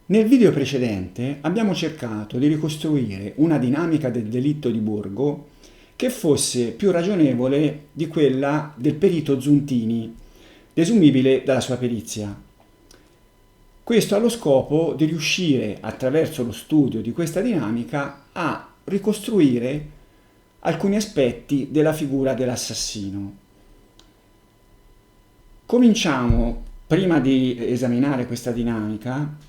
Nel video precedente abbiamo cercato di ricostruire una dinamica del delitto di Borgo che fosse più ragionevole di quella del perito Zuntini, desumibile dalla sua perizia. Questo allo scopo di riuscire, attraverso lo studio di questa dinamica, a ricostruire alcuni aspetti della figura dell'assassino. Cominciamo, prima di esaminare questa dinamica,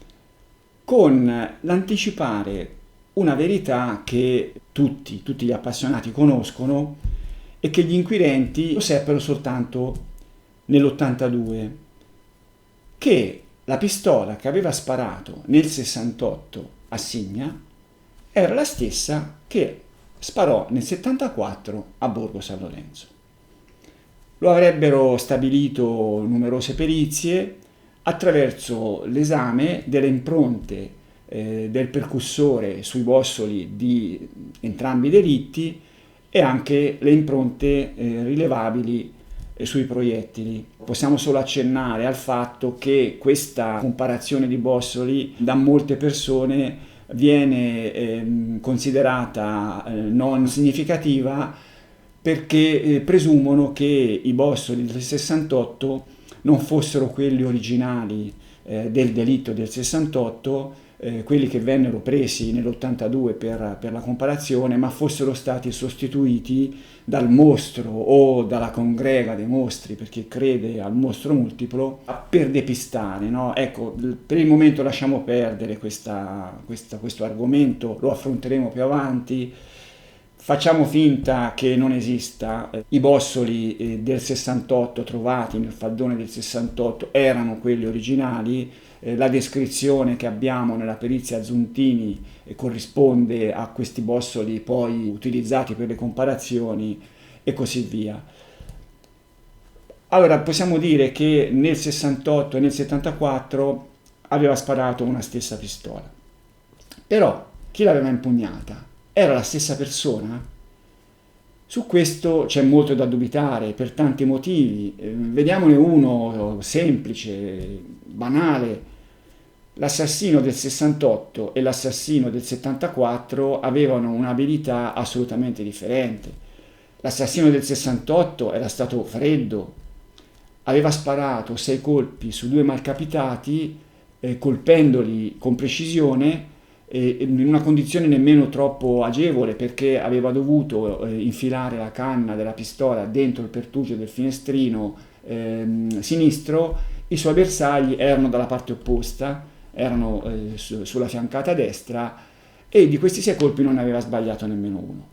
con l'anticipare una verità che tutti gli appassionati conoscono e che gli inquirenti lo seppero soltanto nell'82, che la pistola che aveva sparato nel 68 a Signa era la stessa che sparò nel 74 a Borgo San Lorenzo. Lo avrebbero stabilito numerose perizie attraverso l'esame delle impronte del percussore sui bossoli di entrambi i delitti e anche le impronte rilevabili sui proiettili. Possiamo solo accennare al fatto che questa comparazione di bossoli da molte persone viene considerata non significativa perché presumono che i bossoli del 68 non fossero quelli originali del delitto del 68, quelli che vennero presi nell'82 per la comparazione, ma fossero stati sostituiti dal mostro o dalla congrega dei mostri, perché crede al mostro multiplo, per depistare, no? Ecco, per il momento lasciamo perdere questo argomento, lo affronteremo più avanti. Facciamo finta che non esista. I bossoli del 68 trovati nel faldone del 68 erano quelli originali. La descrizione che abbiamo nella perizia Zuntini corrisponde a questi bossoli poi utilizzati per le comparazioni e così via. Allora possiamo dire che nel 68 e nel 74 aveva sparato una stessa pistola. Però chi l'aveva impugnata? Era la stessa persona? Su questo c'è molto da dubitare per tanti motivi. Vediamone uno semplice, banale. L'assassino del 68 e l'assassino del 74 avevano un'abilità assolutamente differente. L'assassino del 68 era stato freddo, aveva sparato 6 colpi su 2 malcapitati, colpendoli con precisione in una condizione nemmeno troppo agevole perché aveva dovuto infilare la canna della pistola dentro il pertugio del finestrino sinistro. I suoi bersagli erano dalla parte opposta, erano sulla fiancata destra e di questi 6 colpi non ne aveva sbagliato nemmeno uno.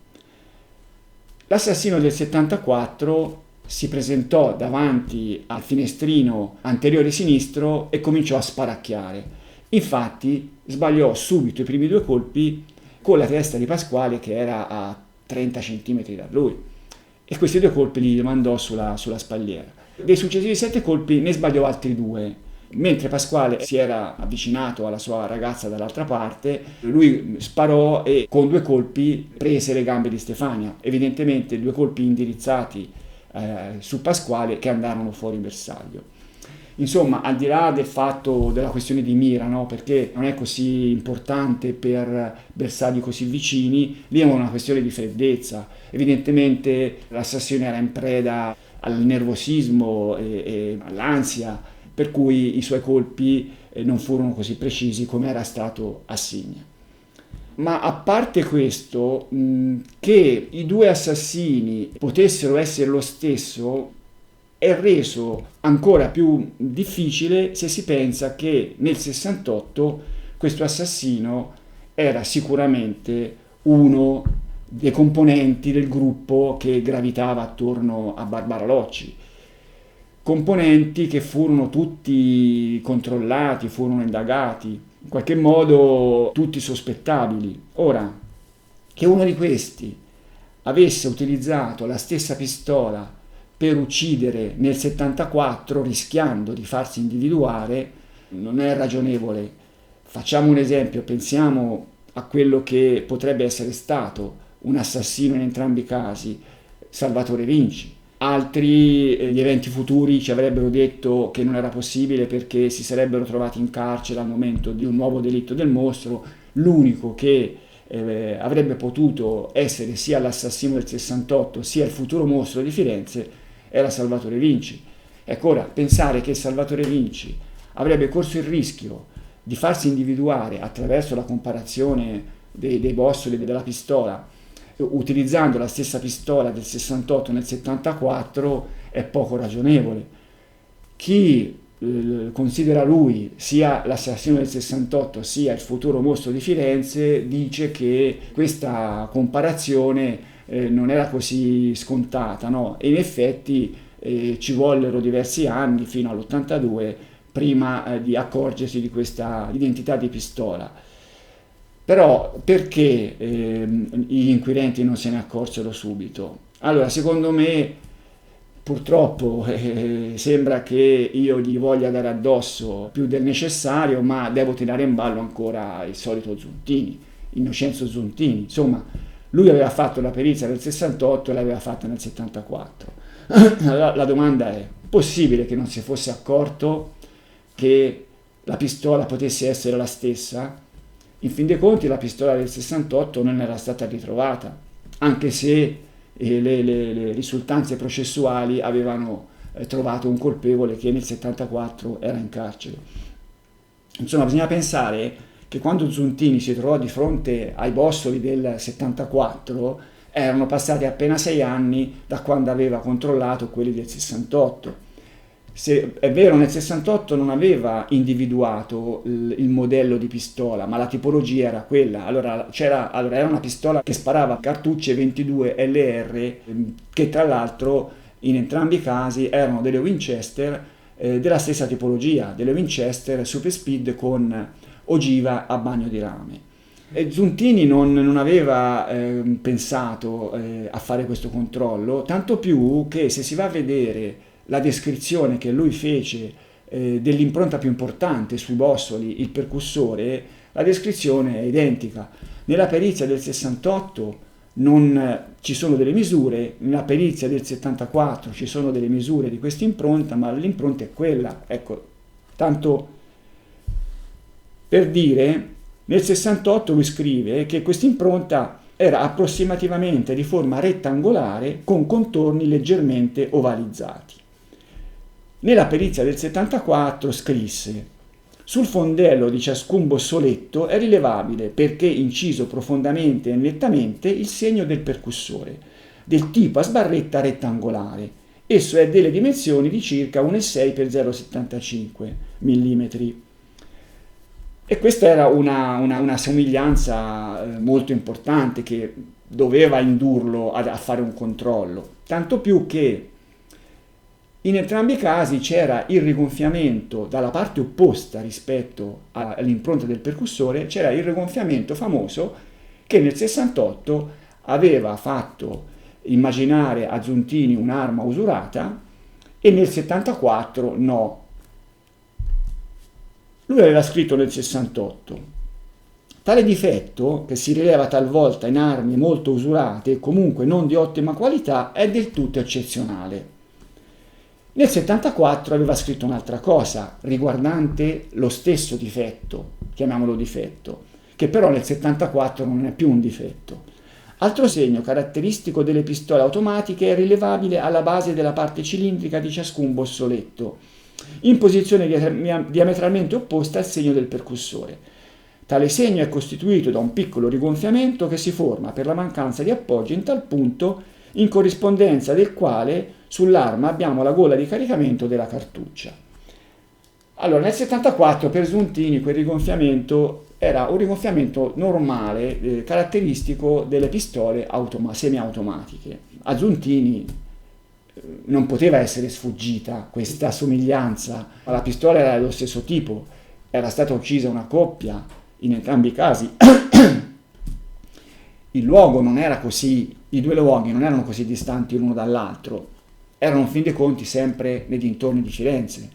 L'assassino del 74 si presentò davanti al finestrino anteriore sinistro e cominciò a sparacchiare. Infatti sbagliò subito i primi 2 colpi con la testa di Pasquale che era a 30 cm da lui e questi 2 colpi li mandò sulla spalliera. Dei successivi 7 colpi ne sbagliò altri 2. Mentre Pasquale si era avvicinato alla sua ragazza dall'altra parte, lui sparò e con 2 colpi prese le gambe di Stefania, evidentemente 2 colpi indirizzati su Pasquale che andarono fuori bersaglio. Insomma, al di là del fatto della questione di mira, no? Perché non è così importante per bersagli così vicini, lì è una questione di freddezza. Evidentemente l'assassino era in preda al nervosismo e all'ansia, per cui i suoi colpi non furono così precisi come era stato a Signa. Ma a parte questo, che i 2 assassini potessero essere lo stesso è reso ancora più difficile se si pensa che nel 68 questo assassino era sicuramente uno dei componenti del gruppo che gravitava attorno a Barbara Locci. Componenti che furono tutti controllati, furono indagati, in qualche modo tutti sospettabili. Ora, che uno di questi avesse utilizzato la stessa pistola per uccidere nel 74 rischiando di farsi individuare non è ragionevole. Facciamo un esempio, pensiamo a quello che potrebbe essere stato un assassino in entrambi i casi, Salvatore Vinci. Altri, gli eventi futuri ci avrebbero detto che non era possibile perché si sarebbero trovati in carcere al momento di un nuovo delitto del mostro. L'unico che avrebbe potuto essere sia l'assassino del 68 sia il futuro mostro di Firenze era Salvatore Vinci. Ecco, ora pensare che Salvatore Vinci avrebbe corso il rischio di farsi individuare attraverso la comparazione dei bossoli della pistola, utilizzando la stessa pistola del 68 nel 74, è poco ragionevole. Chi considera lui sia l'assassino del 68 sia il futuro mostro di Firenze dice che questa comparazione non era così scontata, no? E in effetti ci vollero diversi anni, fino all'82, prima di accorgersi di questa identità di pistola. Però perché gli inquirenti non se ne accorsero subito? Allora, secondo me, purtroppo sembra che io gli voglia dare addosso più del necessario, ma devo tirare in ballo ancora il solito Zuntini, Innocenzo Zuntini. Insomma, lui aveva fatto la perizia nel 68 e l'aveva fatta nel 74. La domanda è: possibile che non si fosse accorto che la pistola potesse essere la stessa? In fin dei conti la pistola del 68 non era stata ritrovata, anche se le risultanze processuali avevano trovato un colpevole che nel 74 era in carcere. Insomma, bisogna pensare che quando Zuntini si trovò di fronte ai bossoli del 74 erano passati appena 6 anni da quando aveva controllato quelli del 68. Se è vero, nel 68 non aveva individuato il modello di pistola, ma la tipologia era quella. Allora era una pistola che sparava cartucce 22 LR, che tra l'altro in entrambi i casi erano delle Winchester della stessa tipologia, delle Winchester Super Speed con ogiva a bagno di rame. E Zuntini non aveva pensato a fare questo controllo, tanto più che se si va a vedere la descrizione che lui fece dell'impronta più importante sui bossoli, il percussore, la descrizione è identica. Nella perizia del 68 non ci sono delle misure, nella perizia del 74 ci sono delle misure di questa impronta, ma l'impronta è quella. Ecco, tanto per dire, nel 68 lui scrive che questa impronta era approssimativamente di forma rettangolare con contorni leggermente ovalizzati. Nella perizia del 74 scrisse: sul fondello di ciascun bossoletto è rilevabile, perché inciso profondamente e nettamente, il segno del percussore, del tipo a sbarretta rettangolare. Esso è delle dimensioni di circa 1,6 x 0,75 mm. E questa era una somiglianza molto importante che doveva indurlo a fare un controllo, tanto più che in entrambi i casi c'era il rigonfiamento dalla parte opposta rispetto all'impronta del percussore, c'era il rigonfiamento famoso che nel 68 aveva fatto immaginare a Zuntini un'arma usurata e nel 74 no. Lui aveva scritto nel 68: tale difetto, che si rileva talvolta in armi molto usurate e comunque non di ottima qualità, è del tutto eccezionale. Nel 74 aveva scritto un'altra cosa riguardante lo stesso difetto, chiamiamolo difetto, che però nel 74 non è più un difetto. Altro segno caratteristico delle pistole automatiche è rilevabile alla base della parte cilindrica di ciascun bossoletto, in posizione diametralmente opposta al segno del percussore. Tale segno è costituito da un piccolo rigonfiamento che si forma per la mancanza di appoggio in tal punto in corrispondenza del quale sull'arma abbiamo la gola di caricamento della cartuccia. Allora, nel 74 per Zuntini quel rigonfiamento era un rigonfiamento normale, caratteristico delle pistole semiautomatiche. A Zuntini non poteva essere sfuggita questa somiglianza. La pistola era dello stesso tipo, era stata uccisa una coppia in entrambi i casi. Il luogo non era così, i due luoghi non erano così distanti l'uno dall'altro, erano in fin dei conti sempre nei dintorni di Firenze.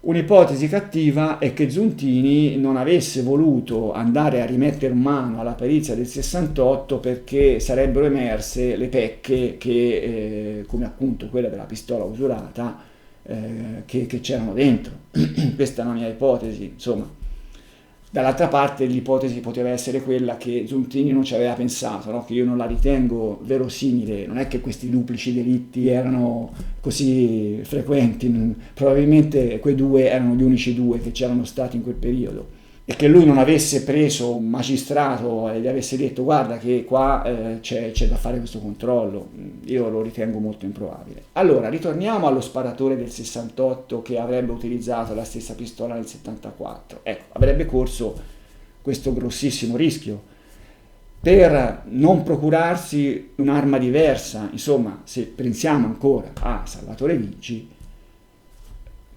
Un'ipotesi cattiva è che Zuntini non avesse voluto andare a rimettere mano alla perizia del 68 perché sarebbero emerse le pecche che, come appunto quella della pistola usurata, che c'erano dentro. Questa è una mia ipotesi, insomma. Dall'altra parte l'ipotesi poteva essere quella che Zuntini non ci aveva pensato, no? Che io non la ritengo verosimile, non è che questi duplici delitti erano così frequenti, probabilmente quei due erano gli unici due che c'erano stati in quel periodo. E che lui non avesse preso un magistrato e gli avesse detto guarda che qua c'è da fare questo controllo, io lo ritengo molto improbabile. Allora, ritorniamo allo sparatore del 68 che avrebbe utilizzato la stessa pistola nel 74. Ecco, avrebbe corso questo grossissimo rischio per non procurarsi un'arma diversa. Insomma, se pensiamo ancora a Salvatore Viggi,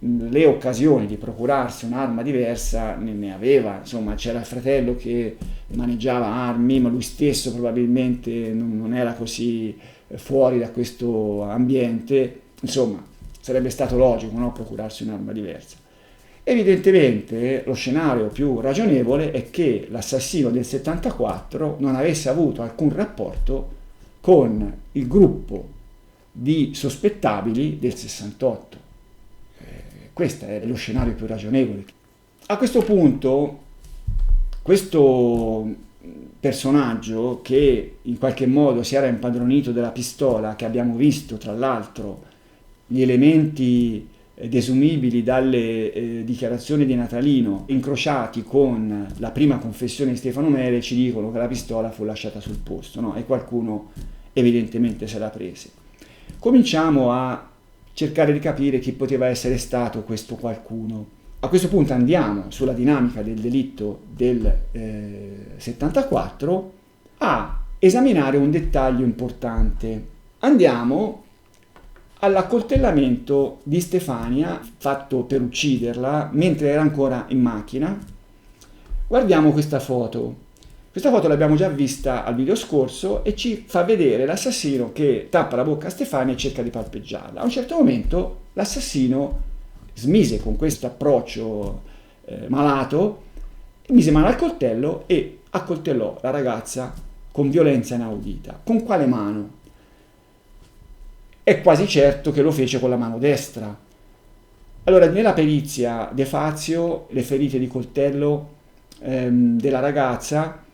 le occasioni di procurarsi un'arma diversa ne aveva, insomma c'era il fratello che maneggiava armi, ma lui stesso probabilmente non era così fuori da questo ambiente, insomma sarebbe stato logico, no? Procurarsi un'arma diversa. Evidentemente lo scenario più ragionevole è che l'assassino del 74 non avesse avuto alcun rapporto con il gruppo di sospettabili del 68. Questo è lo scenario più ragionevole. A questo punto, questo personaggio che in qualche modo si era impadronito della pistola, che abbiamo visto tra l'altro gli elementi desumibili dalle dichiarazioni di Natalino incrociati con la prima confessione di Stefano Mere, ci dicono che la pistola fu lasciata sul posto, no? E qualcuno evidentemente se l'ha presa. Cominciamo a cercare di capire chi poteva essere stato questo qualcuno. A questo punto andiamo sulla dinamica del delitto del 74 a esaminare un dettaglio importante. Andiamo all'accoltellamento di Stefania fatto per ucciderla mentre era ancora in macchina. Guardiamo questa foto. Questa foto l'abbiamo già vista al video scorso e ci fa vedere l'assassino che tappa la bocca a Stefania e cerca di palpeggiarla. A un certo momento l'assassino smise con questo approccio malato, mise mano al coltello e accoltellò la ragazza con violenza inaudita. Con quale mano? È quasi certo che lo fece con la mano destra. Allora, nella perizia De Fazio, le ferite di coltello della ragazza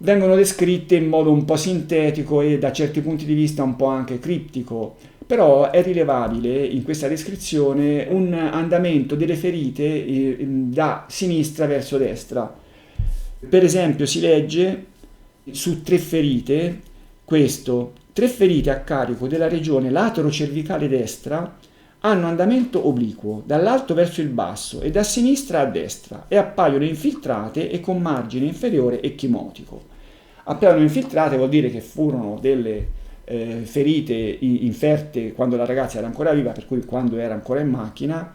vengono descritte in modo un po' sintetico e da certi punti di vista un po' anche criptico, però è rilevabile in questa descrizione un andamento delle ferite da sinistra verso destra. Per esempio si legge su 3 ferite questo: 3 ferite a carico della regione latero-cervicale destra hanno andamento obliquo dall'alto verso il basso e da sinistra a destra e appaiono infiltrate e con margine inferiore ecchimotico. Appaiono infiltrate vuol dire che furono delle ferite inferte quando la ragazza era ancora viva, per cui quando era ancora in macchina.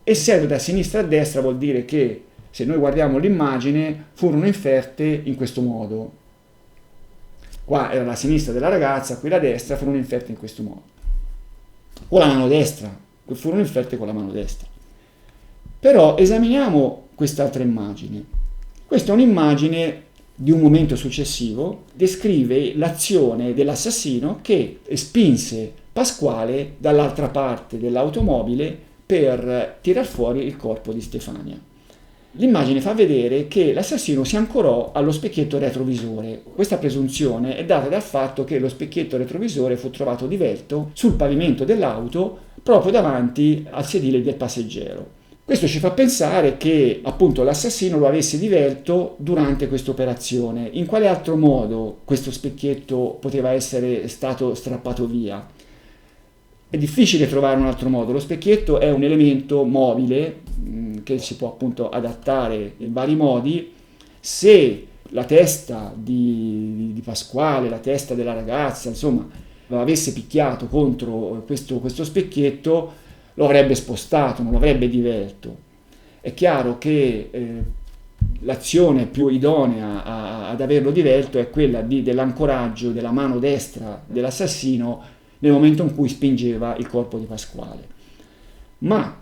Essendo da sinistra a destra vuol dire che, se noi guardiamo l'immagine, furono inferte in questo modo. Qua era la sinistra della ragazza, qui la destra, furono inferte in questo modo. Con la mano destra, furono inferte con la mano destra. Però esaminiamo quest'altra immagine. Questa è un'immagine di un momento successivo, descrive l'azione dell'assassino che spinse Pasquale dall'altra parte dell'automobile per tirar fuori il corpo di Stefania. L'immagine fa vedere che l'assassino si ancorò allo specchietto retrovisore. Questa presunzione è data dal fatto che lo specchietto retrovisore fu trovato divelto sul pavimento dell'auto proprio davanti al sedile del passeggero. Questo ci fa pensare che appunto l'assassino lo avesse divelto durante questa operazione. In quale altro modo questo specchietto poteva essere stato strappato via? È difficile trovare un altro modo. Lo specchietto è un elemento mobile che si può appunto adattare in vari modi. Se la testa di Pasquale, la testa della ragazza, insomma, lo avesse picchiato contro questo specchietto, lo avrebbe spostato, non lo avrebbe divelto. È chiaro che l'azione più idonea ad averlo divelto è quella dell'ancoraggio della mano destra dell'assassino nel momento in cui spingeva il corpo di Pasquale. Ma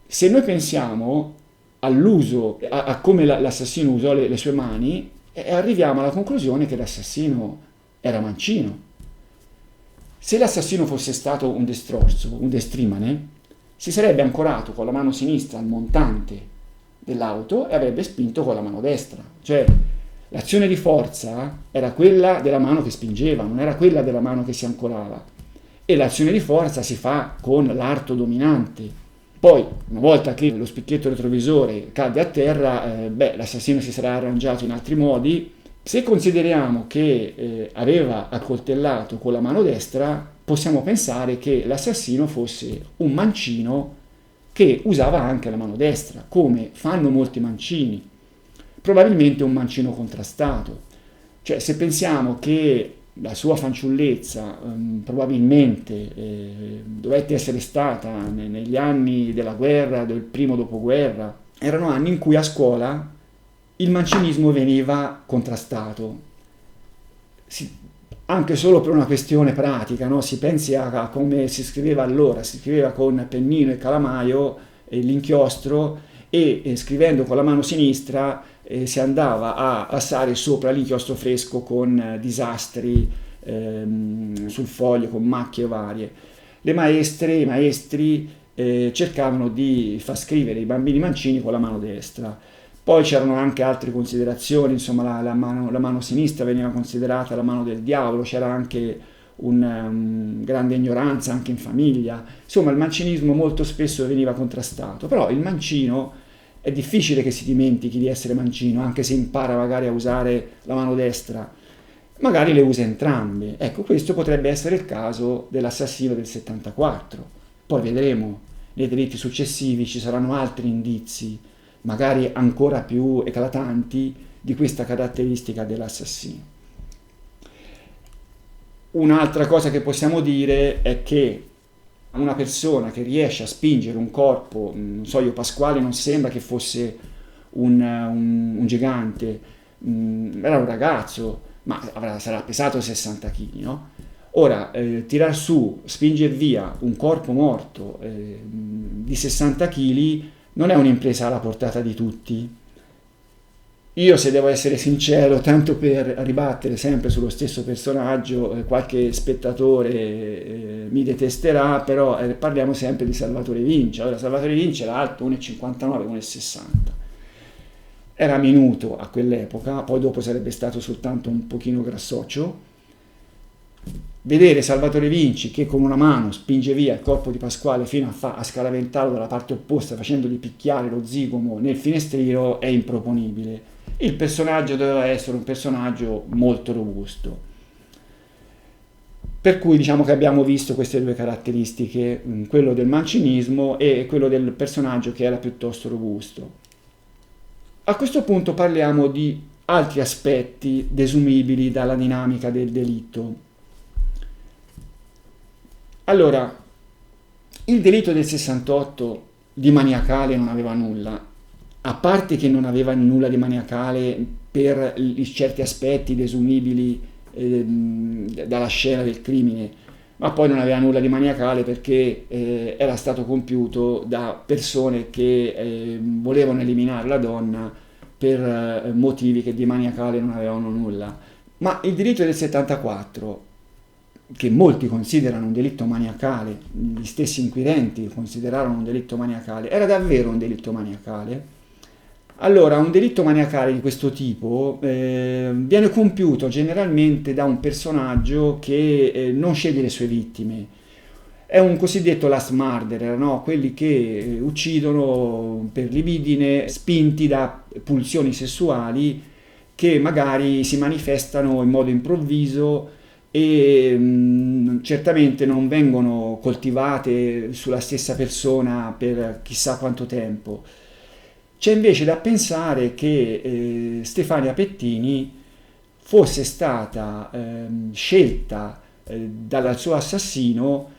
Se noi pensiamo all'uso, a come l'assassino usò le sue mani, arriviamo alla conclusione che l'assassino era mancino. Se l'assassino fosse stato un destrorso, un destrimane, si sarebbe ancorato con la mano sinistra al montante dell'auto e avrebbe spinto con la mano destra. Cioè, l'azione di forza era quella della mano che spingeva, non era quella della mano che si ancorava. E l'azione di forza si fa con l'arto dominante. Poi, una volta che lo specchietto retrovisore cade a terra, l'assassino si sarà arrangiato in altri modi. Se consideriamo che aveva accoltellato con la mano destra, possiamo pensare che l'assassino fosse un mancino che usava anche la mano destra, come fanno molti mancini. Probabilmente un mancino contrastato. Cioè, se pensiamo che la sua fanciullezza probabilmente dovette essere stata negli anni della guerra, del primo dopoguerra, erano anni in cui a scuola il mancinismo veniva contrastato, anche solo per una questione pratica, no? Si pensi a come si scriveva allora, si scriveva con pennino e calamaio, l'inchiostro, e scrivendo con la mano sinistra si andava a passare sopra l'inchiostro fresco con disastri sul foglio, con macchie varie. Le maestre, i maestri cercavano di far scrivere i bambini mancini con la mano destra. Poi c'erano anche altre considerazioni, insomma la mano sinistra veniva considerata la mano del diavolo, c'era anche una grande ignoranza anche in famiglia. Insomma, il mancinismo molto spesso veniva contrastato, però il mancino è difficile che si dimentichi di essere mancino, anche se impara magari a usare la mano destra, magari le usa entrambe. Ecco, questo potrebbe essere il caso dell'assassino del 74. Poi vedremo nei delitti successivi, ci saranno altri indizi, magari ancora più eclatanti, di questa caratteristica dell'assassino. Un'altra cosa che possiamo dire è che una persona che riesce a spingere un corpo, non so io, Pasquale non sembra che fosse un gigante, era un ragazzo, ma sarà pesato 60 kg, no? Ora, tirar su, spingere via un corpo morto di 60 kg non è un'impresa alla portata di tutti. Io, se devo essere sincero, tanto per ribattere sempre sullo stesso personaggio, qualche spettatore mi detesterà, però parliamo sempre di Salvatore Vinci. Allora, Salvatore Vinci era alto 1,59, 1,60. Era minuto a quell'epoca, poi dopo sarebbe stato soltanto un pochino grassoccio. Vedere Salvatore Vinci che con una mano spinge via il corpo di Pasquale fino a scaraventarlo dalla parte opposta, facendogli picchiare lo zigomo nel finestrino, è improponibile. Il personaggio doveva essere un personaggio molto robusto. Per cui diciamo che abbiamo visto queste due caratteristiche, quello del mancinismo e quello del personaggio che era piuttosto robusto. A questo punto parliamo di altri aspetti desumibili dalla dinamica del delitto. Allora, il delitto del 68 di maniacale non aveva nulla, a parte che non aveva nulla di maniacale per certi aspetti desumibili dalla scena del crimine, ma poi non aveva nulla di maniacale perché era stato compiuto da persone che volevano eliminare la donna per motivi che di maniacale non avevano nulla. Ma il delitto del 74, che molti considerano un delitto maniacale, gli stessi inquirenti considerarono un delitto maniacale, era davvero un delitto maniacale? Allora, un delitto maniacale di questo tipo viene compiuto generalmente da un personaggio che non sceglie le sue vittime. È un cosiddetto last murderer, no? Quelli che uccidono per libidine, spinti da pulsioni sessuali che magari si manifestano in modo improvviso e certamente non vengono coltivate sulla stessa persona per chissà quanto tempo. C'è invece da pensare che Stefania Pettini fosse stata scelta dal suo assassino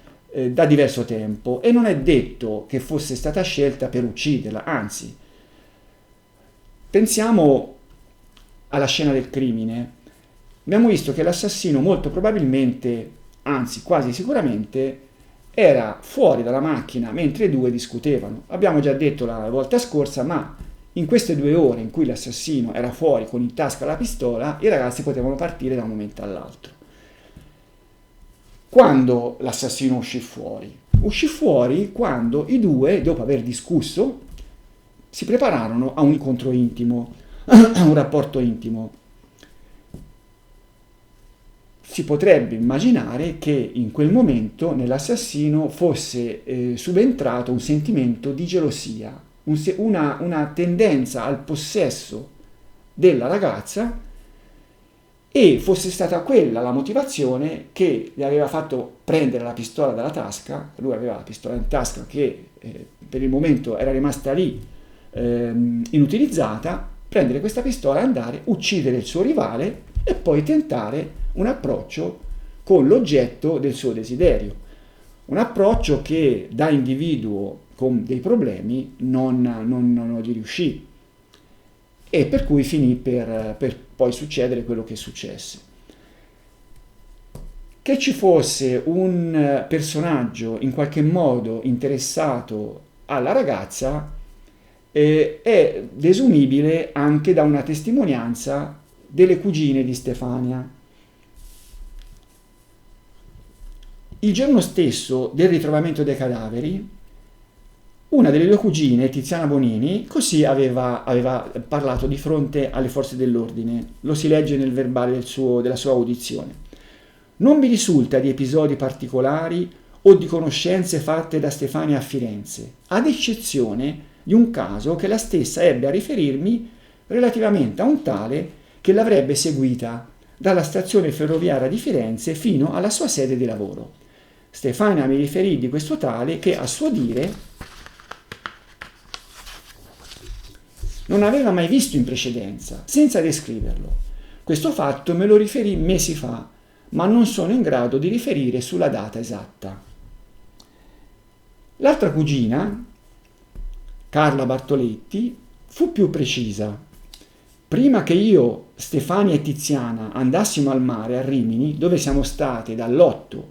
da diverso tempo, e non è detto che fosse stata scelta per ucciderla, anzi, pensiamo alla scena del crimine. Abbiamo visto che l'assassino molto probabilmente, anzi quasi sicuramente, era fuori dalla macchina mentre i due discutevano. Abbiamo già detto la volta scorsa, ma in queste 2 ore in cui l'assassino era fuori con in tasca la pistola, i ragazzi potevano partire da un momento all'altro. Quando l'assassino uscì fuori? Uscì fuori quando i due, dopo aver discusso, si prepararono a un incontro intimo, a un rapporto intimo. Si potrebbe immaginare che in quel momento nell'assassino fosse subentrato un sentimento di gelosia, una tendenza al possesso della ragazza, e fosse stata quella la motivazione che gli aveva fatto prendere la pistola dalla tasca. Lui aveva la pistola in tasca che per il momento era rimasta lì inutilizzata, prendere questa pistola, andare, uccidere il suo rivale e poi tentare un approccio con l'oggetto del suo desiderio. Un approccio che da individuo con dei problemi non gli riuscì, e per cui finì per poi succedere quello che successe. Che ci fosse un personaggio in qualche modo interessato alla ragazza è desumibile anche da una testimonianza delle cugine di Stefania. Il giorno stesso del ritrovamento dei cadaveri, una delle 2 cugine, Tiziana Bonini, così aveva parlato di fronte alle forze dell'ordine. Lo si legge nel verbale della sua audizione. Non mi risulta di episodi particolari o di conoscenze fatte da Stefania a Firenze, ad eccezione di un caso che la stessa ebbe a riferirmi relativamente a un tale che l'avrebbe seguita dalla stazione ferroviaria di Firenze fino alla sua sede di lavoro. Stefania mi riferì di questo tale che, a suo dire, non aveva mai visto in precedenza, senza descriverlo. Questo fatto me lo riferì mesi fa, ma non sono in grado di riferire sulla data esatta. L'altra cugina, Carla Bartoletti, fu più precisa. Prima che io, Stefania e Tiziana andassimo al mare a Rimini, dove siamo state dall'8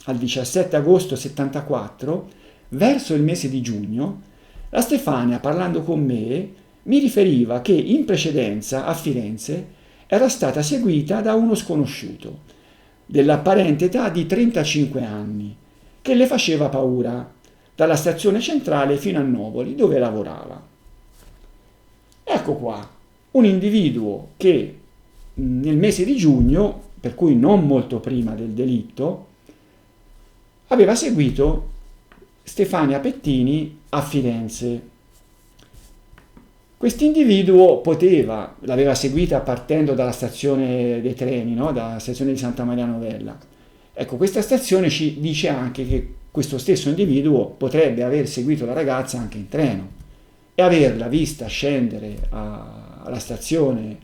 al 17 agosto 74, verso il mese di giugno, la Stefania, parlando con me, mi riferiva che in precedenza a Firenze era stata seguita da uno sconosciuto, dell'apparente età di 35 anni, che le faceva paura, dalla stazione centrale fino a Novoli, dove lavorava. Ecco qua, un individuo che nel mese di giugno, per cui non molto prima del delitto, aveva seguito Stefania Pettini a Firenze. Quest'individuo l'aveva seguita partendo dalla stazione dei treni, no? Dalla stazione di Santa Maria Novella. Ecco, questa stazione ci dice anche che questo stesso individuo potrebbe aver seguito la ragazza anche in treno e averla vista scendere alla stazione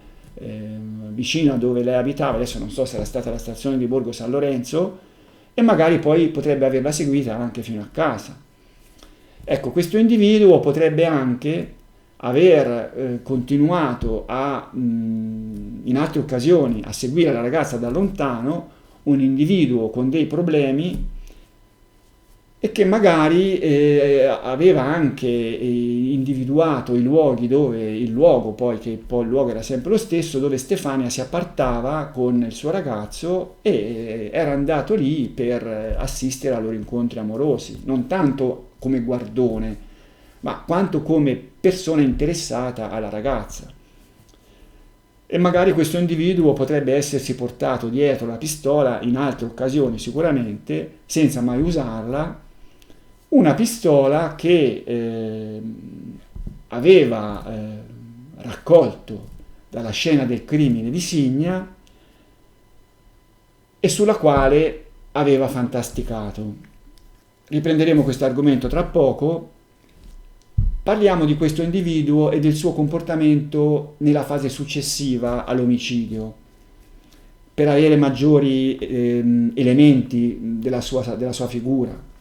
vicino a dove lei abitava. Adesso non so se era stata la stazione di Borgo San Lorenzo, e magari poi potrebbe averla seguita anche fino a casa. Ecco, questo individuo potrebbe anche aver continuato in altre occasioni a seguire la ragazza da lontano, un individuo con dei problemi, e che magari aveva anche individuato i luoghi il luogo era sempre lo stesso, dove Stefania si appartava con il suo ragazzo e era andato lì per assistere ai loro incontri amorosi, non tanto come guardone, ma quanto come persona interessata alla ragazza. E magari questo individuo potrebbe essersi portato dietro la pistola in altre occasioni sicuramente, senza mai usarla, una pistola che aveva raccolto dalla scena del crimine di Signa e sulla quale aveva fantasticato. Riprenderemo questo argomento tra poco. Parliamo di questo individuo e del suo comportamento nella fase successiva all'omicidio, per avere maggiori elementi della sua figura.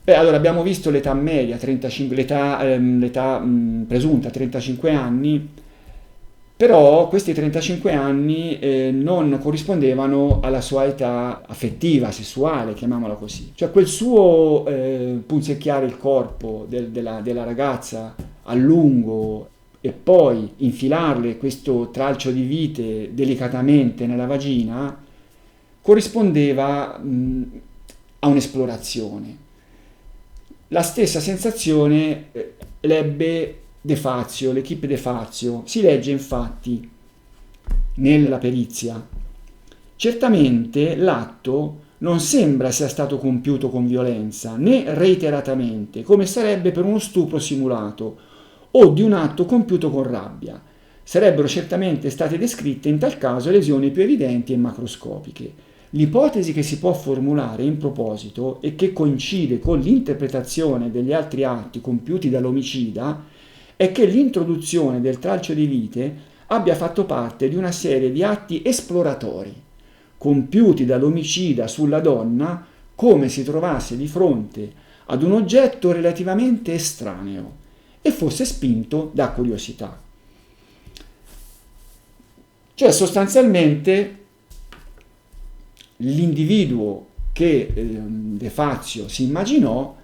Allora abbiamo visto l'età media, 35, l'età presunta 35 anni, Però questi 35 anni non corrispondevano alla sua età affettiva, sessuale, chiamiamola così. Cioè quel suo punzecchiare il corpo della ragazza a lungo e poi infilarle questo tralcio di vite delicatamente nella vagina corrispondeva a un'esplorazione. La stessa sensazione l'ebbe De Fazio, l'equipe De Fazio. Si legge infatti nella perizia: certamente l'atto non sembra sia stato compiuto con violenza né reiteratamente, come sarebbe per uno stupro simulato o di un atto compiuto con rabbia. Sarebbero certamente state descritte in tal caso lesioni più evidenti e macroscopiche. L'ipotesi che si può formulare in proposito e che coincide con l'interpretazione degli altri atti compiuti dall'omicida è che l'introduzione del tralcio di vite abbia fatto parte di una serie di atti esploratori compiuti dall'omicida sulla donna come si trovasse di fronte ad un oggetto relativamente estraneo e fosse spinto da curiosità. Cioè sostanzialmente l'individuo che De Fazio si immaginò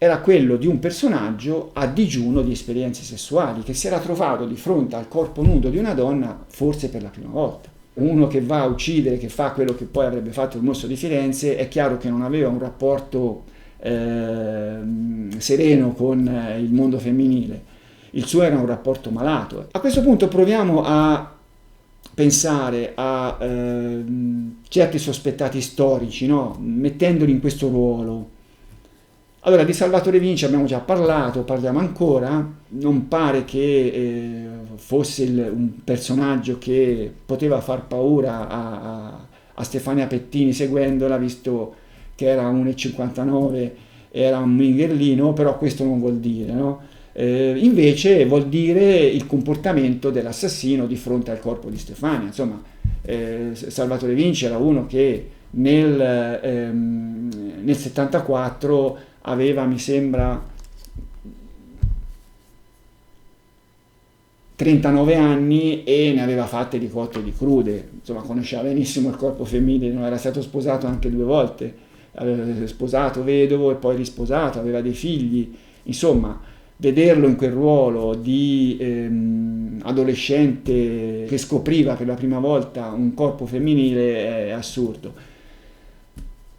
era quello di un personaggio a digiuno di esperienze sessuali, che si era trovato di fronte al corpo nudo di una donna forse per la prima volta. Uno che va a uccidere, che fa quello che poi avrebbe fatto il mostro di Firenze, è chiaro che non aveva un rapporto sereno con il mondo femminile. Il suo era un rapporto malato. A questo punto proviamo a pensare a certi sospettati storici, no? Mettendoli in questo ruolo. Allora, di Salvatore Vinci abbiamo già parlato, parliamo ancora. Non pare che fosse un personaggio che poteva far paura a Stefania Pettini seguendola, visto che era 1,59 e era un mingherlino, però questo non vuol dire, no? Invece vuol dire il comportamento dell'assassino di fronte al corpo di Stefania. Insomma, Salvatore Vinci era uno che nel 74 aveva, mi sembra, 39 anni e ne aveva fatte di cotte e di crude. Insomma, conosceva benissimo il corpo femminile, non era stato sposato anche 2 volte, aveva sposato vedovo e poi risposato, aveva dei figli. Insomma, vederlo in quel ruolo di adolescente che scopriva per la prima volta un corpo femminile è assurdo.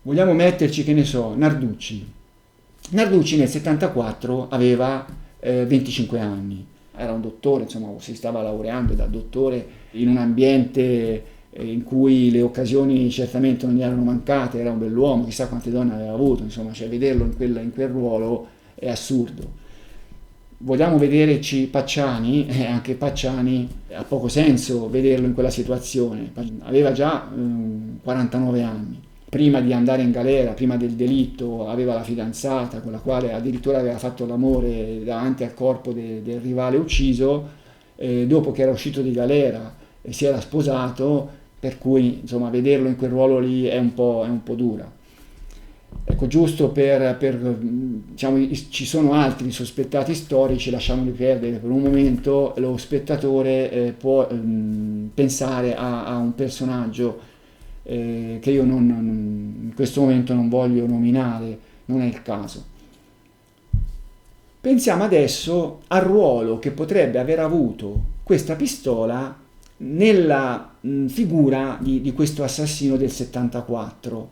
Vogliamo metterci, che ne so, Narducci. Narducci nel 74 aveva 25 anni, era un dottore, insomma si stava laureando da dottore in un ambiente in cui le occasioni certamente non gli erano mancate, era un bell'uomo, chissà quante donne aveva avuto, insomma, cioè vederlo in quel ruolo è assurdo. Vogliamo vederci Pacciani, anche Pacciani ha poco senso vederlo in quella situazione, aveva già 49 anni. Prima di andare in galera, prima del delitto, aveva la fidanzata con la quale addirittura aveva fatto l'amore davanti al corpo del rivale ucciso, dopo che era uscito di galera si era sposato, per cui insomma vederlo in quel ruolo lì è un po' dura. Ecco, giusto diciamo, ci sono altri sospettati storici, lasciamoli perdere per un momento, lo spettatore può pensare a un personaggio che io in questo momento non voglio nominare, non è il caso. Pensiamo adesso al ruolo che potrebbe aver avuto questa pistola nella figura di questo assassino del 74,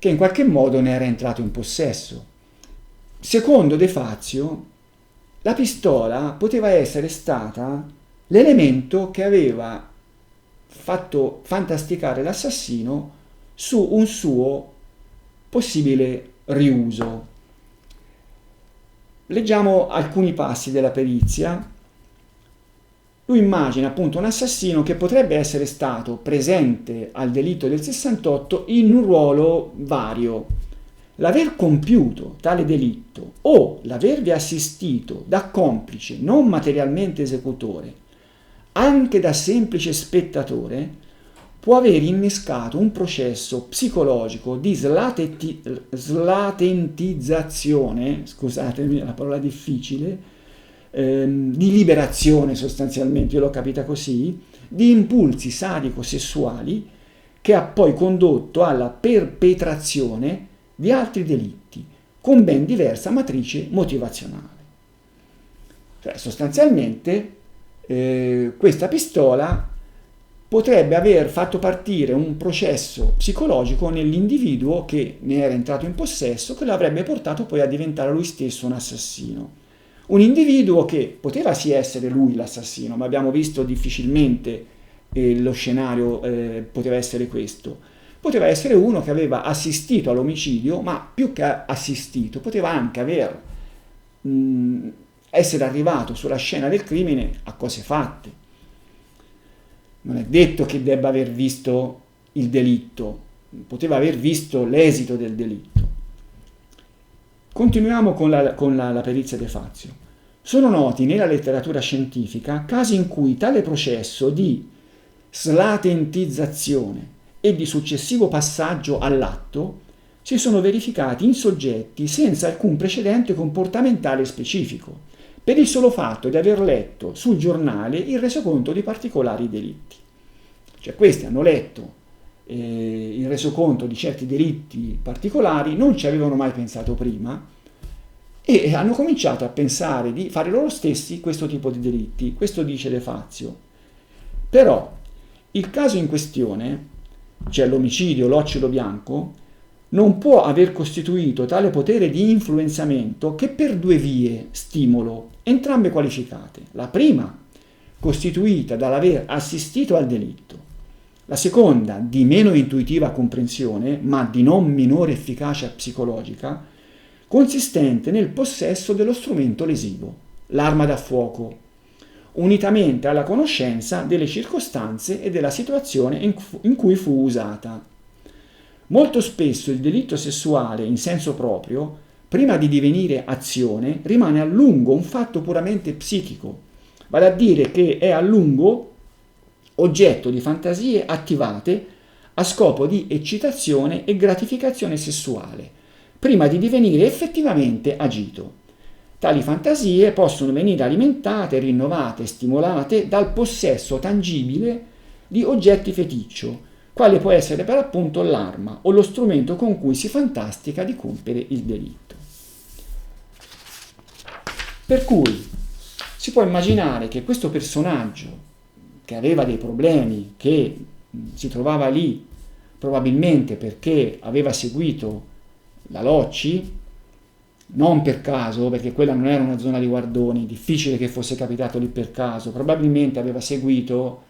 che in qualche modo ne era entrato in possesso. Secondo De Fazio, la pistola poteva essere stata l'elemento che aveva fatto fantasticare l'assassino su un suo possibile riuso. Leggiamo alcuni passi della perizia. Lui immagina appunto un assassino che potrebbe essere stato presente al delitto del 68 in un ruolo vario. L'aver compiuto tale delitto o l'avervi assistito da complice non materialmente esecutore, anche da semplice spettatore, può aver innescato un processo psicologico di slatentizzazione, scusatemi la parola difficile, di liberazione sostanzialmente, io l'ho capita così, di impulsi sadico-sessuali che ha poi condotto alla perpetrazione di altri delitti con ben diversa matrice motivazionale. Cioè, sostanzialmente questa pistola potrebbe aver fatto partire un processo psicologico nell'individuo che ne era entrato in possesso, che lo avrebbe portato poi a diventare lui stesso un assassino. Un individuo che poteva sì essere lui l'assassino, ma abbiamo visto difficilmente lo scenario poteva essere questo. Poteva essere uno che aveva assistito all'omicidio, ma più che assistito, poteva anche essere arrivato sulla scena del crimine a cose fatte. Non è detto che debba aver visto il delitto, poteva aver visto l'esito del delitto. Continuiamo con la perizia de Fazio. Sono noti nella letteratura scientifica casi in cui tale processo di slatentizzazione e di successivo passaggio all'atto si sono verificati in soggetti senza alcun precedente comportamentale specifico, per il solo fatto di aver letto sul giornale il resoconto di particolari delitti. Cioè questi hanno letto il resoconto di certi delitti particolari, non ci avevano mai pensato prima e hanno cominciato a pensare di fare loro stessi questo tipo di delitti. Questo dice De Fazio. Però il caso in questione, cioè l'omicidio Locciolo Bianco, non può aver costituito tale potere di influenzamento che per due vie stimolo, entrambe qualificate. La prima, costituita dall'aver assistito al delitto. La seconda, di meno intuitiva comprensione, ma di non minore efficacia psicologica, consistente nel possesso dello strumento lesivo, l'arma da fuoco, unitamente alla conoscenza delle circostanze e della situazione in cui fu usata. Molto spesso il delitto sessuale in senso proprio, prima di divenire azione, rimane a lungo un fatto puramente psichico, vale a dire che è a lungo oggetto di fantasie attivate a scopo di eccitazione e gratificazione sessuale, prima di divenire effettivamente agito. Tali fantasie possono venire alimentate, rinnovate, stimolate dal possesso tangibile di oggetti feticcio, quale può essere per appunto l'arma o lo strumento con cui si fantastica di compiere il delitto. Per cui si può immaginare che questo personaggio, che aveva dei problemi, che si trovava lì probabilmente perché aveva seguito la Locci, non per caso, perché quella non era una zona di Guardoni, difficile che fosse capitato lì per caso, probabilmente aveva seguito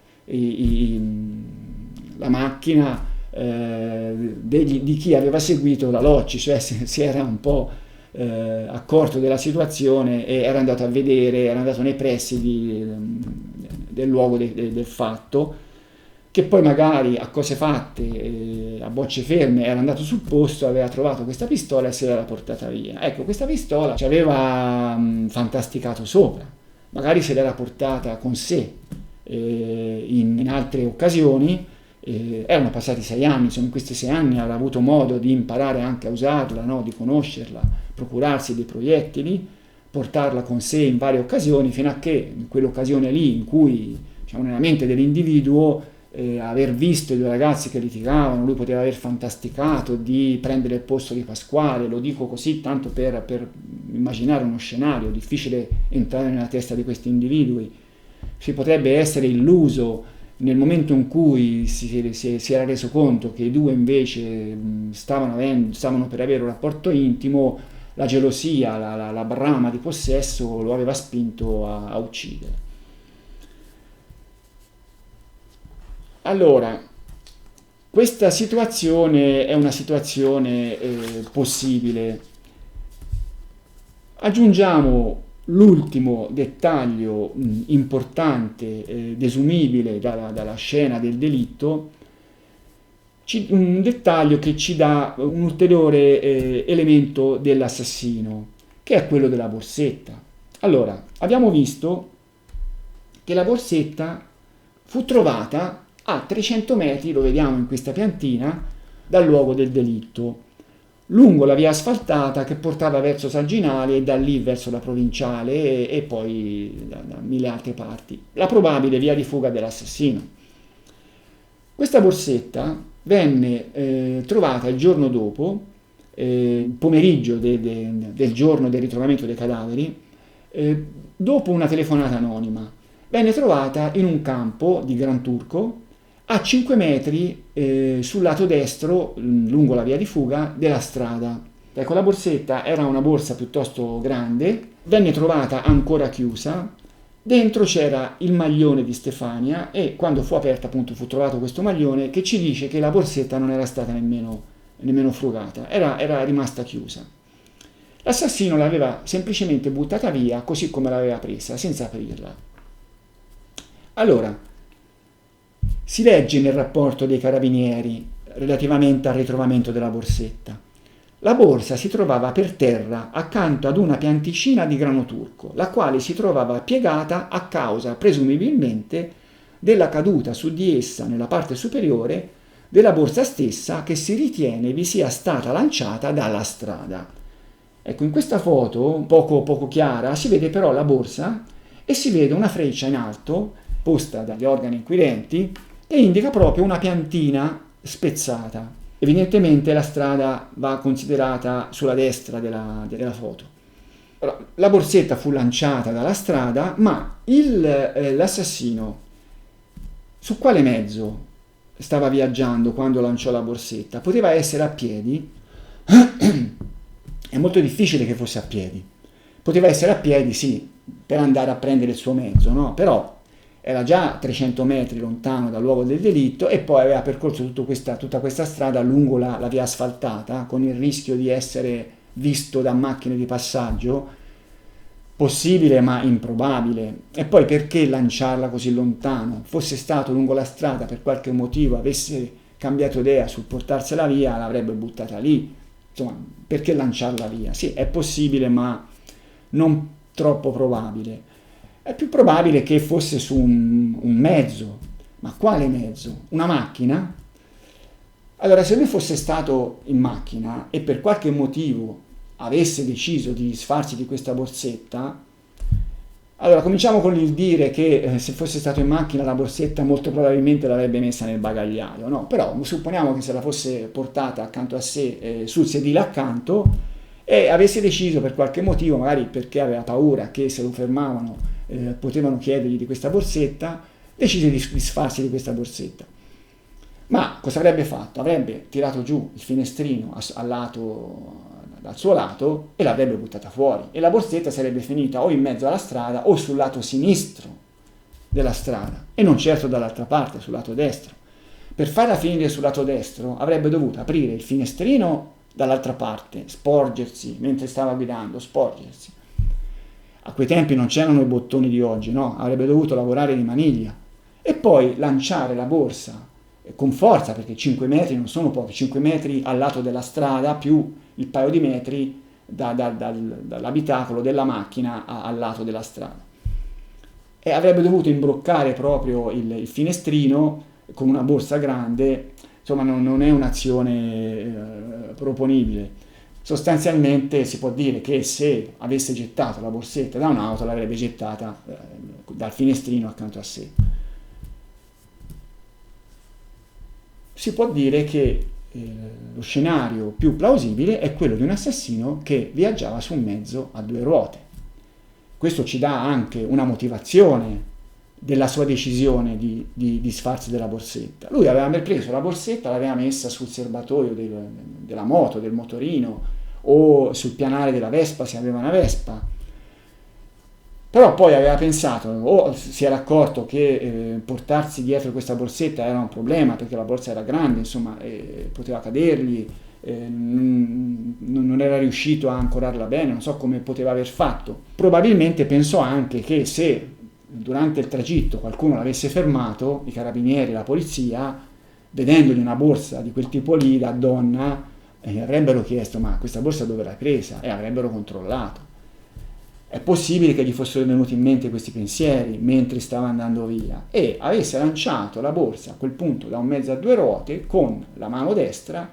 la macchina di chi aveva seguito la Locci, cioè si era un po' accorto della situazione e era andato a vedere, era andato nei pressi del luogo del fatto, che poi magari a cose fatte, a bocce ferme, era andato sul posto, aveva trovato questa pistola e se l'era portata via. Ecco, questa pistola ci aveva fantasticato sopra, magari se l'era portata con sé in altre occasioni. Erano passati 6 anni, insomma in questi 6 anni aveva avuto modo di imparare anche a usarla, no? Di conoscerla, procurarsi dei proiettili, portarla con sé in varie occasioni, fino a che in quell'occasione lì in cui, diciamo, nella mente dell'individuo aver visto i due ragazzi che litigavano, lui poteva aver fantasticato di prendere il posto di Pasquale. Lo dico così tanto per immaginare uno scenario, difficile entrare nella testa di questi individui. Si potrebbe essere illuso nel momento in cui si era reso conto che i due invece stavano per avere un rapporto intimo, la gelosia, la brama di possesso lo aveva spinto a uccidere. Allora, questa situazione è una situazione possibile. Aggiungiamo l'ultimo dettaglio importante, desumibile dalla scena del delitto, un dettaglio che ci dà un ulteriore elemento dell'assassino, che è quello della borsetta. Allora, abbiamo visto che la borsetta fu trovata a 300 metri, lo vediamo in questa piantina, dal luogo del delitto. lungo la via asfaltata che portava verso Saginale e da lì verso la provinciale e poi da mille altre parti. La probabile via di fuga dell'assassino. Questa borsetta venne trovata il giorno dopo, pomeriggio del giorno del ritrovamento dei cadaveri, dopo una telefonata anonima. Venne trovata in un campo di Gran Turco a 5 metri sul lato destro, lungo la via di fuga, della strada. Ecco, la borsetta era una borsa piuttosto grande, venne trovata ancora chiusa, dentro c'era il maglione di Stefania e quando fu aperta appunto fu trovato questo maglione che ci dice che la borsetta non era stata nemmeno frugata, era rimasta chiusa. L'assassino l'aveva semplicemente buttata via così come l'aveva presa, senza aprirla. Allora, si legge nel rapporto dei carabinieri relativamente al ritrovamento della borsetta. La borsa si trovava per terra accanto ad una pianticina di grano turco, la quale si trovava piegata a causa, presumibilmente, della caduta su di essa nella parte superiore della borsa stessa che si ritiene vi sia stata lanciata dalla strada. Ecco, in questa foto, poco chiara, si vede però la borsa e si vede una freccia in alto, posta dagli organi inquirenti, che indica proprio una piantina spezzata. Evidentemente la strada va considerata sulla destra della foto. Allora, la borsetta fu lanciata dalla strada, ma l'assassino su quale mezzo stava viaggiando quando lanciò la borsetta? Poteva essere a piedi? È molto difficile che fosse a piedi. Poteva essere a piedi, sì, per andare a prendere il suo mezzo, no? Però era già 300 metri lontano dal luogo del delitto e poi aveva percorso tutta questa strada lungo la via asfaltata con il rischio di essere visto da macchine di passaggio, possibile ma improbabile. E poi perché lanciarla così lontano? Fosse stato lungo la strada per qualche motivo, avesse cambiato idea sul portarsela via, l'avrebbe buttata lì. Insomma, perché lanciarla via? Sì, è possibile ma non troppo probabile. È più probabile che fosse su un mezzo. Ma quale mezzo? Una macchina? Allora, se lui fosse stato in macchina e per qualche motivo avesse deciso di disfarsi di questa borsetta, allora cominciamo con il dire che se fosse stato in macchina la borsetta molto probabilmente l'avrebbe messa nel bagagliaio, no? Però supponiamo che se la fosse portata accanto a sé, sul sedile accanto, e avesse deciso per qualche motivo, magari perché aveva paura che se lo fermavano potevano chiedergli di questa borsetta, decise di disfarsi di questa borsetta. Ma cosa avrebbe fatto? Avrebbe tirato giù il finestrino dal suo lato e l'avrebbe buttata fuori e la borsetta sarebbe finita o in mezzo alla strada o sul lato sinistro della strada e non certo dall'altra parte, sul lato destro. Per farla finire sul lato destro avrebbe dovuto aprire il finestrino dall'altra parte, sporgersi mentre stava guidando, sporgersi. A quei tempi non c'erano i bottoni di oggi, no? Avrebbe dovuto lavorare di maniglia e poi lanciare la borsa con forza, perché 5 metri non sono pochi, 5 metri al lato della strada più il paio di metri dall'abitacolo della macchina al lato della strada. E avrebbe dovuto imbroccare proprio il finestrino con una borsa grande, insomma non è un'azione proponibile. Sostanzialmente si può dire che se avesse gettato la borsetta da un'auto l'avrebbe gettata dal finestrino accanto a sé. Si può dire che lo scenario più plausibile è quello di un assassino che viaggiava su un mezzo a due ruote. Questo ci dà anche una motivazione della sua decisione di disfarsi della borsetta. Lui aveva preso la borsetta, l'aveva messa sul serbatoio della moto, del motorino o sul pianale della Vespa se aveva una Vespa. Però poi aveva pensato, o si era accorto che portarsi dietro questa borsetta era un problema perché la borsa era grande, insomma, poteva cadergli, non era riuscito a ancorarla bene, non so come poteva aver fatto. Probabilmente pensò anche che se durante il tragitto qualcuno l'avesse fermato, i carabinieri, la polizia, vedendogli una borsa di quel tipo lì da donna, avrebbero chiesto ma questa borsa dove l'hai presa? E avrebbero controllato. È possibile che gli fossero venuti in mente questi pensieri mentre stava andando via e avesse lanciato la borsa a quel punto da un mezzo a due ruote con la mano destra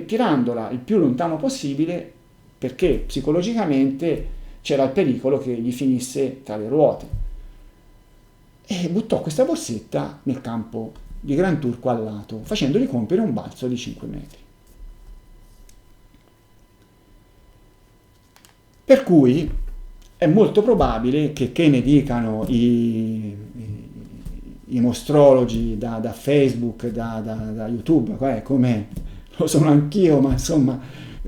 tirandola il più lontano possibile perché psicologicamente c'era il pericolo che gli finisse tra le ruote. E buttò questa borsetta nel campo di Gran Turco al lato, facendogli compiere un balzo di 5 metri. Per cui è molto probabile che ne dicano i mostrologi da Facebook, da YouTube, come lo sono anch'io, ma insomma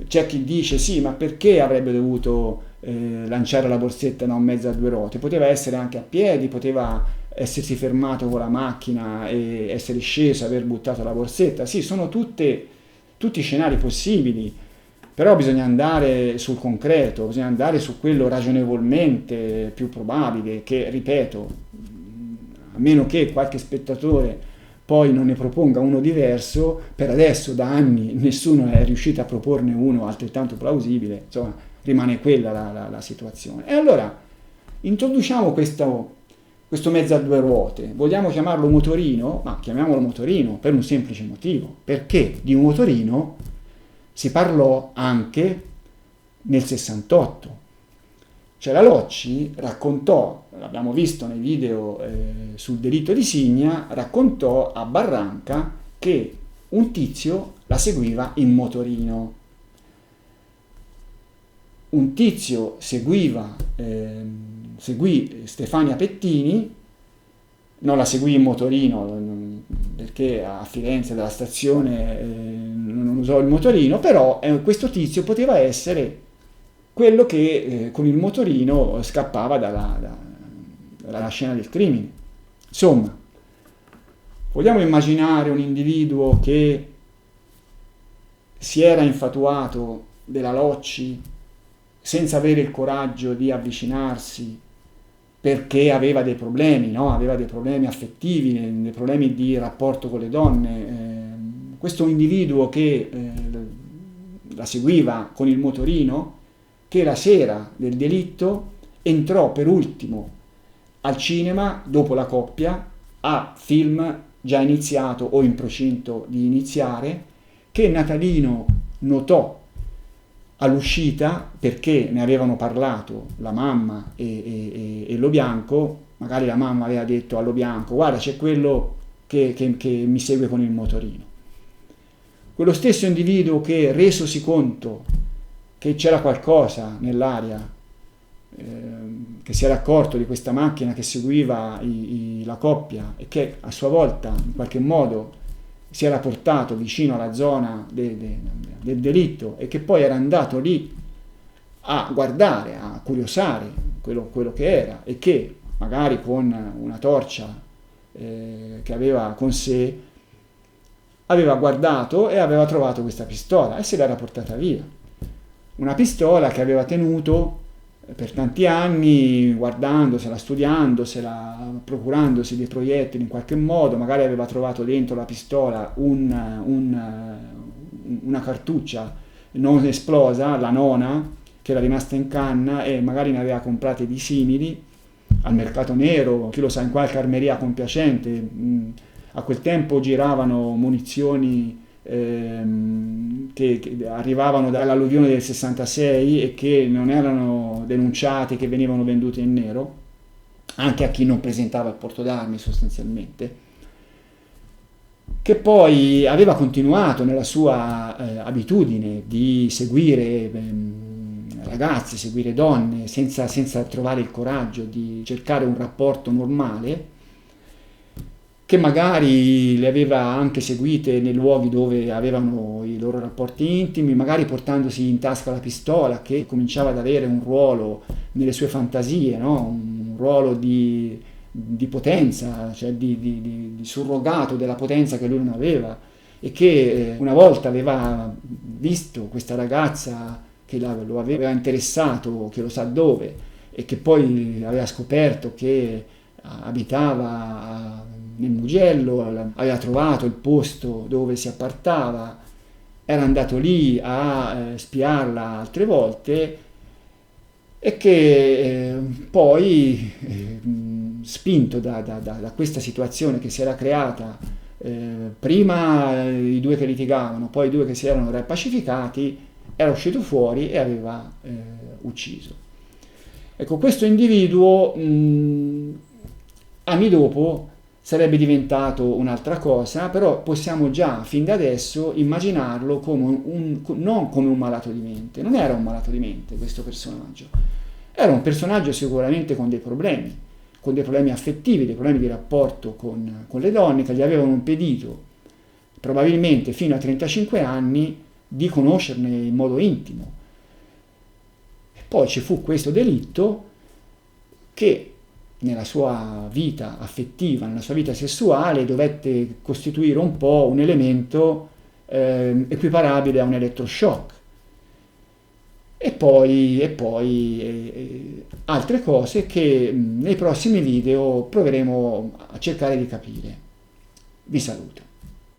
c'è chi dice sì, ma perché avrebbe dovuto lanciare la borsetta da un mezzo a due ruote? Poteva essere anche a piedi, poteva essersi fermato con la macchina e essere sceso, aver buttato la borsetta. Sì, sono tutti scenari possibili, però bisogna andare sul concreto, bisogna andare su quello ragionevolmente più probabile, che ripeto, a meno che qualche spettatore poi non ne proponga uno diverso, per adesso da anni nessuno è riuscito a proporne uno altrettanto plausibile, insomma rimane quella la situazione. E allora introduciamo questo mezzo a due ruote, vogliamo chiamarlo motorino? Ma chiamiamolo motorino per un semplice motivo, perché di un motorino si parlò anche nel 68. Cioè la Locci raccontò, l'abbiamo visto nei video sul delitto di Signa, raccontò a Barranca che un tizio la seguiva in motorino. Un tizio seguì Stefania Pettini, non la seguì in motorino perché a Firenze dalla stazione non usò il motorino, però questo tizio poteva essere quello che con il motorino scappava dalla scena del crimine. Insomma, vogliamo immaginare un individuo che si era infatuato della Locci senza avere il coraggio di avvicinarsi perché aveva dei problemi, no? Aveva dei problemi affettivi, dei problemi di rapporto con le donne. Questo individuo che la seguiva con il motorino, che la sera del delitto entrò per ultimo al cinema dopo la coppia a film già iniziato o in procinto di iniziare, che Natalino notò all'uscita perché ne avevano parlato la mamma e Lo Bianco. Magari la mamma aveva detto a Lo Bianco: guarda, c'è quello che mi segue con il motorino. Quello stesso individuo che, resosi conto che c'era qualcosa nell'aria, che si era accorto di questa macchina che seguiva la coppia e che a sua volta in qualche modo si era portato vicino alla zona del delitto e che poi era andato lì a guardare, a curiosare quello che era, e che magari con una torcia che aveva con sé aveva guardato e aveva trovato questa pistola e se l'era portata via. Una pistola che aveva tenuto per tanti anni, guardandosela, studiandosela, procurandosi dei proiettili in qualche modo. Magari aveva trovato dentro la pistola una cartuccia non esplosa, la nona, che era rimasta in canna, e magari ne aveva comprate di simili al mercato nero, chi lo sa, in qualche armeria compiacente. A quel tempo giravano munizioni che arrivavano dall'alluvione del 66 e che non erano denunciate, che venivano vendute in nero anche a chi non presentava il porto d'armi sostanzialmente, che poi aveva continuato nella sua abitudine di seguire ragazze, seguire donne senza trovare il coraggio di cercare un rapporto normale, che magari le aveva anche seguite nei luoghi dove avevano i loro rapporti intimi, magari portandosi in tasca la pistola, che cominciava ad avere un ruolo nelle sue fantasie, no? Un ruolo di potenza, cioè di surrogato della potenza che lui non aveva, e che una volta aveva visto questa ragazza che lo aveva interessato, che lo sa dove, e che poi aveva scoperto che abitava nel Mugello, aveva trovato il posto dove si appartava, era andato lì a spiarla altre volte, e che poi, spinto da questa situazione che si era creata prima i due che litigavano, poi i due che si erano riappacificati, era uscito fuori e aveva ucciso. Ecco, questo individuo anni dopo sarebbe diventato un'altra cosa, però possiamo già fin da adesso immaginarlo come non come un malato di mente. Non era un malato di mente questo personaggio, era un personaggio sicuramente con dei problemi affettivi, dei problemi di rapporto con le donne che gli avevano impedito, probabilmente fino a 35 anni, di conoscerne in modo intimo. E poi ci fu questo delitto che nella sua vita affettiva, nella sua vita sessuale, dovette costituire un po' un elemento equiparabile a un elettroshock. E poi altre cose che nei prossimi video proveremo a cercare di capire. Vi saluto.